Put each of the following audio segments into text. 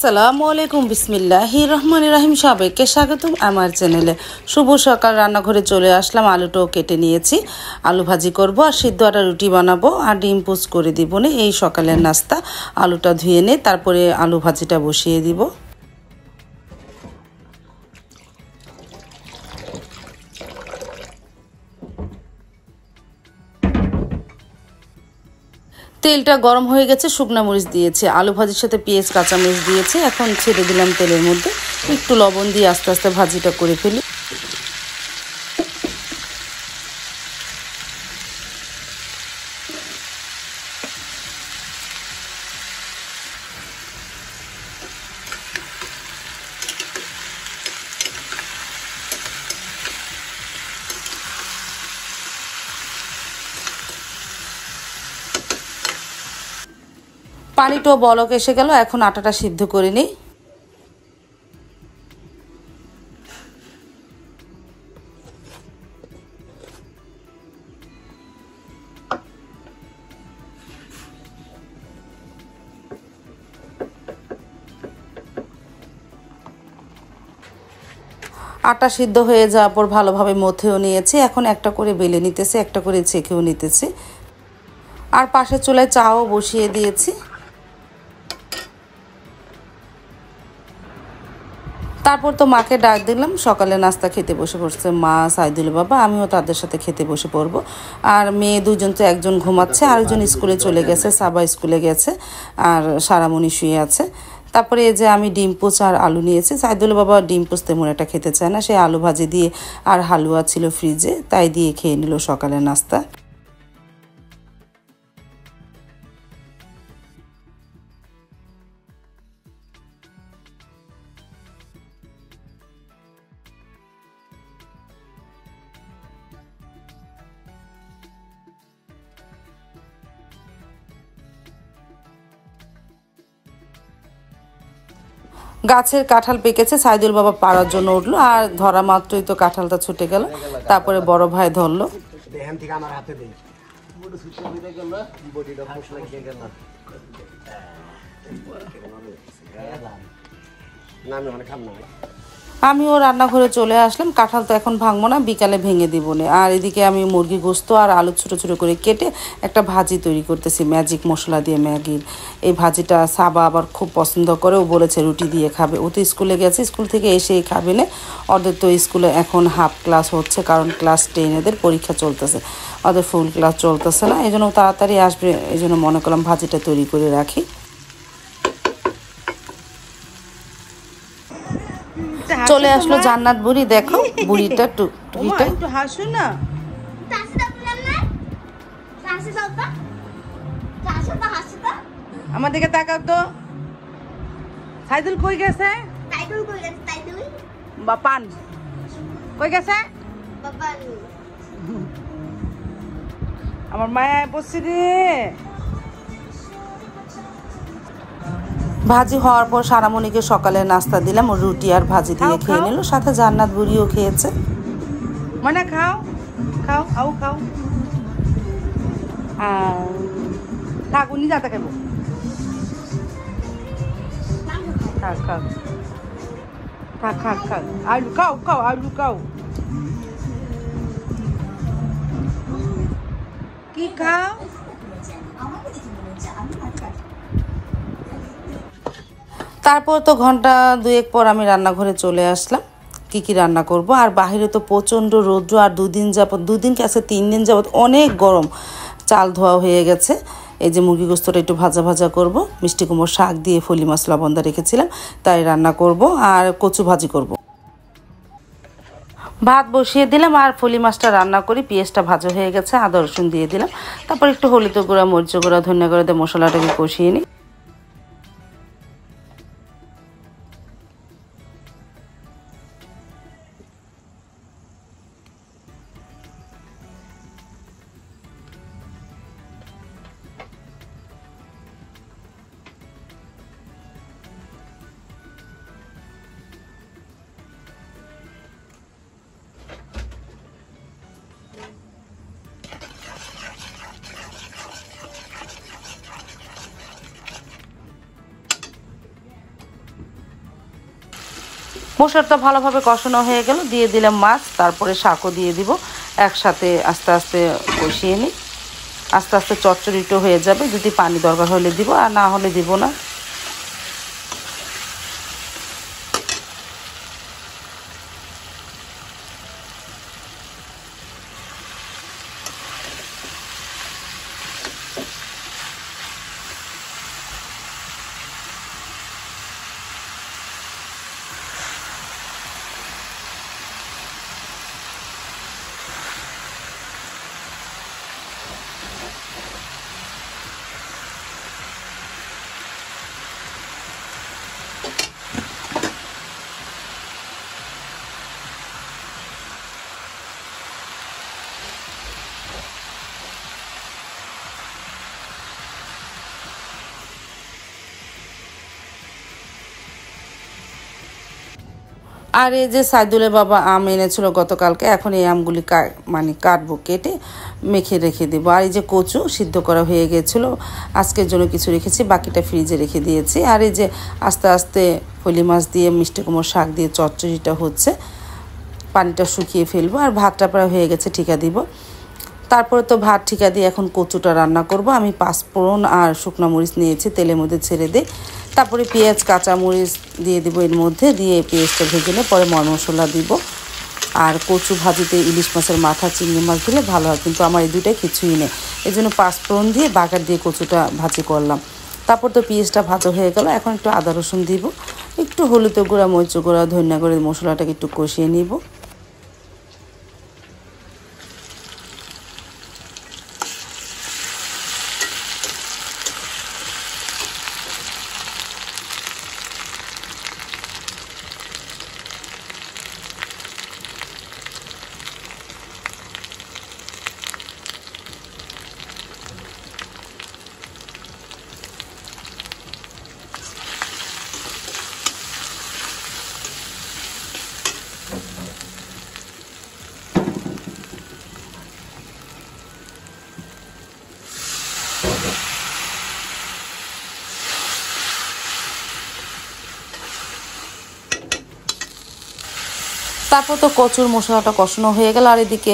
আসসালামু আলাইকুম বিসমিল্লাহির রহমানির রহিম সবাইকে স্বাগতম আমার চ্যানেলে। শুভ সকাল। রান্নাঘরে চলে আসলাম, আলুটাও কেটে নিয়েছি। আলু ভাজি করব আর সিদ্ধ আটা রুটি বানাবো আর ডিম পোস্ট করে দিব না। এই সকালের নাস্তা। আলুটা ধুয়ে নে, তারপরে আলু ভাজিটা বসিয়ে দিব। তেলটা গরম হয়ে গেছে, শুকনো মরিচ দিয়েছি, আলু ভাজির সাথে পেঁয়াজ কাঁচামরিচ দিয়েছি। এখন ছেড়ে দিলাম তেলের মধ্যে, একটু লবণ দিয়ে আস্তে আস্তে ভাজিটা করে ফেলি। পানিটাও বলক এসে গেল, এখন আটাটা সিদ্ধ করে নিই। আটা সিদ্ধ হয়ে যাওয়ার পর ভালোভাবে মথেও নিয়েছি। এখন একটা করে বেলে নিতেছি, একটা করে ছেঁকেও নিতেছি। আর পাশের চুলায় চাও বসিয়ে দিয়েছি। তারপর তো মাকে ডাক দিলাম, সকালে নাস্তা খেতে বসে পড়ছে মা, সাইদুল বাবা, আমিও তাদের সাথে খেতে বসে পড়বো। আর মেয়ে দুজন তো একজন ঘুমাচ্ছে, আরেকজন স্কুলে চলে গেছে, সাবা স্কুলে গেছে, আর সারামণি শুয়ে আছে। তারপরে এই যে আমি ডিম পোচ আর আলু নিয়েছি। সাইদুল বাবা ডিম পোচ তেমন একটা খেতে চায় না, সে আলু ভাজি দিয়ে আর হালুয়া ছিল ফ্রিজে, তাই দিয়ে খেয়ে নিল সকালের নাস্তা। গাছের কাঁঠাল পেকেছে, সাইদুল বাবা পাড়ার জন্য উঠলো, আর ধরা মাত্রই তো কাঁঠালটা ছুটে গেল। তারপরে বড় ভাই ধরলো। আমিও রান্নাঘরে চলে আসলাম। কাঁঠাল তো এখন ভাঙবো না, বিকালে ভেঙে দিব না। আর এদিকে আমি মুরগি গোস্ত আর আলু ছোটো ছোটো করে কেটে একটা ভাজি তৈরি করতেছি ম্যাজিক মশলা দিয়ে, ম্যাগির। এই ভাজিটা সাবা আবার খুব পছন্দ করে, ও বলেছে রুটি দিয়ে খাবে। ও তো স্কুলে গেছে, স্কুল থেকে এসেই খাবে না। ওদের তো স্কুলে এখন হাফ ক্লাস হচ্ছে, কারণ ক্লাস 10 এদের পরীক্ষা চলতেছে, ওদের ফুল ক্লাস চলতেছে না। এই জন্য তাড়াতাড়ি আসবে, এই জন্য মনে করলাম ভাজিটা তৈরি করে রাখি। চলে আসলো জান্নাত বুড়ি, দেখো বুড়িটা টুকিটা একটু হাসো না। আমার দিকে তাকাও তো। সাইদুল কই গেছে? বাপান কই গেছে? আমার মায়া বসছে রে। ভাজি হওয়ার পর সারামণিকে সকালে নাস্তা দিলাম, রুটি আর ভাজি দিয়ে খেয়ে নিল, সাথে জান্নাত বুড়িও খেয়েছে। মানে খাও খাও, আও খাও। থাক, উনি যাতে খাবো। থাক খাক থাক খাক খাক, আলু খাও খাও, আলু খাও। কি খাও? তারপর তো ঘন্টা দুয়েক পর আমি রান্নাঘরে চলে আসলাম, কি রান্না করব। আর বাহিরে তো প্রচণ্ড রৌদ্র, আর দুদিন কাছে 3 দিন যাবত অনেক গরম। চাল ধোয়া হয়ে গেছে। এই যে মুরগি গোস্তটা একটু ভাজা ভাজা করব, মিষ্টি কুমড়োর শাক দিয়ে ফলি মাছ লবণদা রেখেছিলাম, তাই রান্না করব। আর কচু ভাজি করব। ভাত বসিয়ে দিলাম আর ফলি মাছটা রান্না করি। পেঁয়াজটা ভাজা হয়ে গেছে, আদা রসুন দিয়ে দিলাম। তারপর একটু হলুদ গুঁড়া, মরিচ গুঁড়া, ধনিয়া গুঁড়া দিয়ে মশলাটাকে কষিয়ে নিই। মশলাটা ভালোভাবে কষানো হয়ে গেল, দিয়ে দিলাম মাছ, তারপরে শাকও দিয়ে দিব। একসাথে আস্তে আস্তে কষিয়ে নিই। আস্তে আস্তে চচ্চড়িটো হয়ে যাবে, যদি পানি দরকার হলে দিব, আর না হলে দিব না। আর এই যে সাইদুলের বাবা আম এনেছিল গতকালকে, এখন এই আমগুলি মানে কাটবো, কেটে মেখে রেখে দেবো। আর এই যে কচু সিদ্ধ করা হয়ে গিয়েছিলো, আজকের জন্য কিছু রেখেছি, বাকিটা ফ্রিজে রেখে দিয়েছি। আর এই যে আস্তে আস্তে ফলি মাছ দিয়ে মিষ্টি কুমড়োর শাক দিয়ে চচ্চড়িটা হচ্ছে, পানিটা শুকিয়ে ফেলবো। আর ভাতটা প্রায় হয়ে গেছে, ঠিকা দিব। তারপরে তো ভাত ঠিকা দিয়ে এখন কচুটা রান্না করব। আমি পাঁচফোড়ন আর শুকনো মরিচ নিয়েছি, তেলের মধ্যে ছেড়ে দিই। তারপরে পেঁয়াজ কাঁচামরিচ দিয়ে দিব এর মধ্যে, দিয়ে পেঁয়াজটা ভেজে নিয়ে পরে মশলা দিব। আর কচু ভাজিতে ইলিশ মাছের মাথা, চিংড়ি মাছ দিলে ভালো হয়, কিন্তু আমার এই দুইটাই কিছুই নেই। এই জন্য পাঁচফোড়ন দিয়ে বাগার দিয়ে কচুটা ভাজি করলাম। তারপর তো পেঁয়াজটা ভাজা হয়ে গেল, এখন একটু আদা রসুন দিব, একটু হলুদ গুঁড়া, মরিচ গুঁড়া, ধনিয়া গুঁড়া, মশলাটাকে একটু কষিয়ে নিব। তারপর তো কচুর মশলাটা কষানো হয়ে গেল। আর এদিকে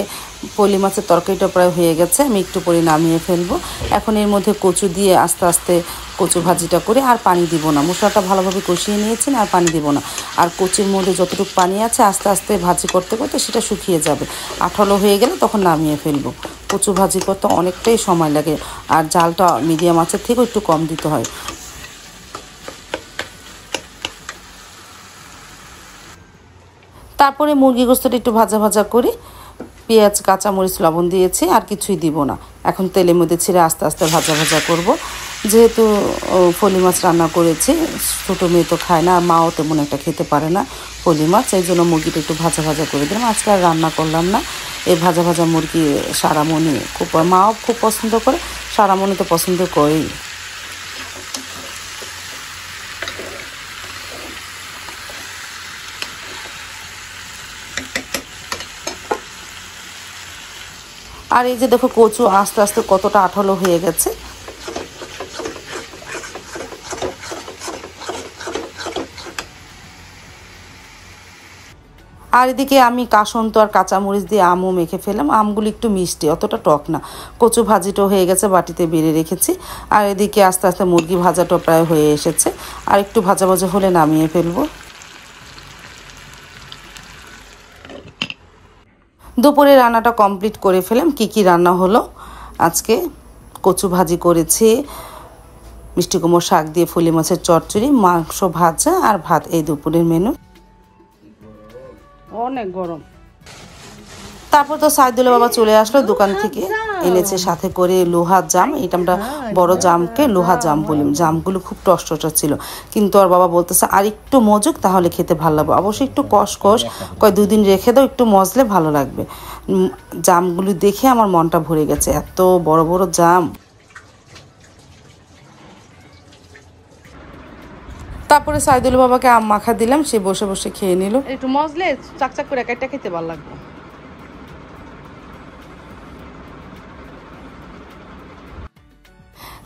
পলি মাছের তরকারিটা প্রায় হয়ে গেছে, আমি একটু পরে নামিয়ে ফেলবো। এখন এর মধ্যে কচু দিয়ে আস্তে আস্তে কচু ভাজিটা করে, আর পানি দিব না। মশলাটা ভালোভাবে কষিয়ে নিয়েছেন, আর পানি দিব না। আর কচুর মধ্যে যতটুকু পানি আছে আস্তে আস্তে ভাজি করতে করতে সেটা শুকিয়ে যাবে। আঠালো হয়ে গেলে তখন নামিয়ে ফেলবো। কচু ভাজি করতে অনেকটাই সময় লাগে, আর জালটা মিডিয়াম আঁচের থেকেও একটু কম দিতে হয়। তারপরে মুরগি গোস্তটা একটু ভাজা ভাজা করে পেঁয়াজ, কাঁচামরিচ, লবণ দিয়েছি, আর কিছুই দিব না। এখন তেলের মধ্যে ছেড়ে আস্তে আস্তে ভাজা ভাজা করব। যেহেতু ফলি মাছ রান্না করেছি, ছোটো মেয়ে তো খায় না, আর মাও তেমন একটা খেতে পারে না ফলি মাছ, এই জন্য মুরগিটা একটু ভাজা ভাজা করে দিলাম। আজকে আর রান্না করলাম না। এই ভাজা ভাজা মুরগি সারামণি খুব, মাও খুব পছন্দ করে, সারামণি তো পছন্দ করেই। আর এই যে দেখো কচু আস্তে আস্তে কতটা আঠালো হয়ে গেছে। আর এদিকে আমি কাসন্ত আর কাঁচামরিচ দিয়ে আমও মেখে ফেললাম। আমগুলি একটু মিষ্টি, অতটা টক না। কচু ভাজিটাও হয়ে গেছে, বাটিতে বেড়ে রেখেছি। আর এদিকে আস্তে আস্তে মুরগি ভাজাটাও প্রায় হয়ে এসেছে, আর একটু ভাজা ভাজা হলে নামিয়ে ফেলবো। দুপুরে রান্নাটা কমপ্লিট করে ফেলাম। কি রান্না হলো আজকে? কচু ভাজি করেছি, মিষ্টি কুমড়োর শাক দিয়ে ফলি মাছের চচ্চড়ি, মাংস ভাজা আর ভাত, এই দুপুরের মেনু। অনেক গরম। তারপর তো সাইদুলের বাবা চলে আসলো দোকান থেকে, এনেছে সাথে করে লোহা জাম। এটা আমরা বড় জামকে লোহা জাম বলি। জামগুলো খুব টসটসা ছিল, কিন্তু আর বাবা বলতেছে আর একটু মজুক, তাহলে খেতে ভালো লাগবে। অবশ্যই একটু কষ কয় 2 দিন রেখে দাও, একটু মজলে ভালো লাগবে। জামগুলো দেখে আমার মনটা ভরে গেছে, এত বড় বড় জাম। তারপরে সাইদুল বাবাকে আম মাখা দিলাম, সে বসে বসে খেয়ে নিল। একটু মজলে চাকচাক করে একটা খেতে ভালো লাগবে।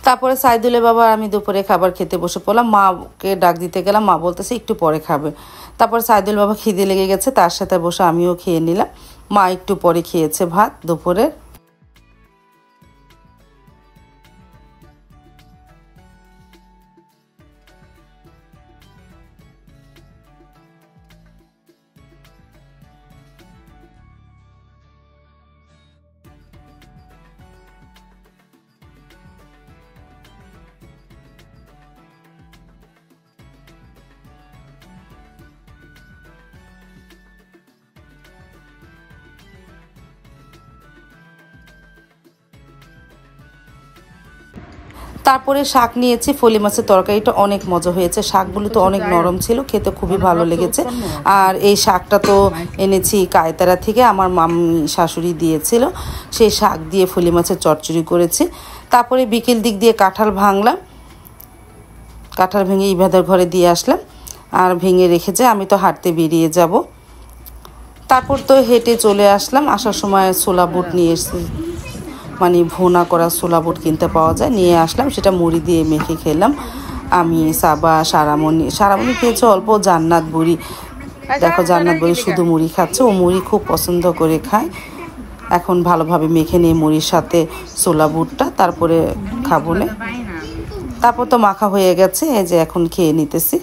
তারপরে সাইদুলের বাবা আমি দুপুরে খাবার খেতে বসে পড়লাম। মাকে ডাক দিতে গেলাম, মা বলতেছে একটু পরে খাবে। তারপর সাইদুল বাবা খিদে লেগে গেছে, তার সাথে বসে আমিও খেয়ে নিলাম। মা একটু পরে খেয়েছে ভাত দুপুরে। তারপরে শাক নিয়েছি, ফলি মাছের তরকারিটা অনেক মজা হয়েছে। শাকগুলো তো অনেক নরম ছিল, খেতে খুবই ভালো লেগেছে। আর এই শাকটা তো এনেছি কায়তারা থেকে, আমার মাম্মি শাশুড়ি দিয়েছিল। সেই শাক দিয়ে ফলি মাছের চচ্চড়ি করেছি। তারপরে বিকেল দিক দিয়ে কাঁঠাল ভাঙলাম, কাঁঠাল ভেঙে ইবাদের ঘরে দিয়ে আসলাম। আর ভেঙে রেখেছে, আমি তো হাঁটতে বেরিয়ে যাব। তারপর তো হেঁটে চলে আসলাম। আসার সময় ছোলা বুট নিয়ে এসেছি, মানে ভুনা করা ছোলা বুট কিনতে পাওয়া যায়, নিয়ে আসলাম। সেটা মুড়ি দিয়ে মেখে খেলাম। আমি, সাবা, সারামণি খেয়েছে অল্প। জান্নাত বুড়ি, দেখো জান্নাত বুড়ি শুধু মুড়ি খাচ্ছে, ও মুড়ি খুব পছন্দ করে খায়। এখন ভালোভাবে মেখে নিয়ে মুড়ির সাথে ছোলা বুটটা তারপরে খাবো না। তারপর তো মাখা হয়ে গেছে, এই যে এখন খেয়ে নিতেছি।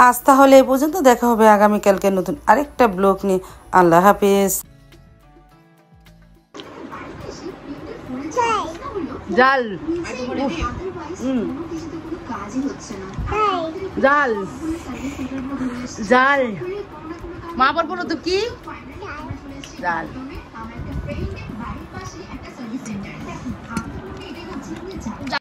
আজ তাহলে এই পর্যন্ত, দেখা হবে আগামীকালকে নতুন আরেকটা ব্লগ নিয়ে। আল্লাহ হাফেজ। জাল জাল জাল মা বলবো তো কি জাল।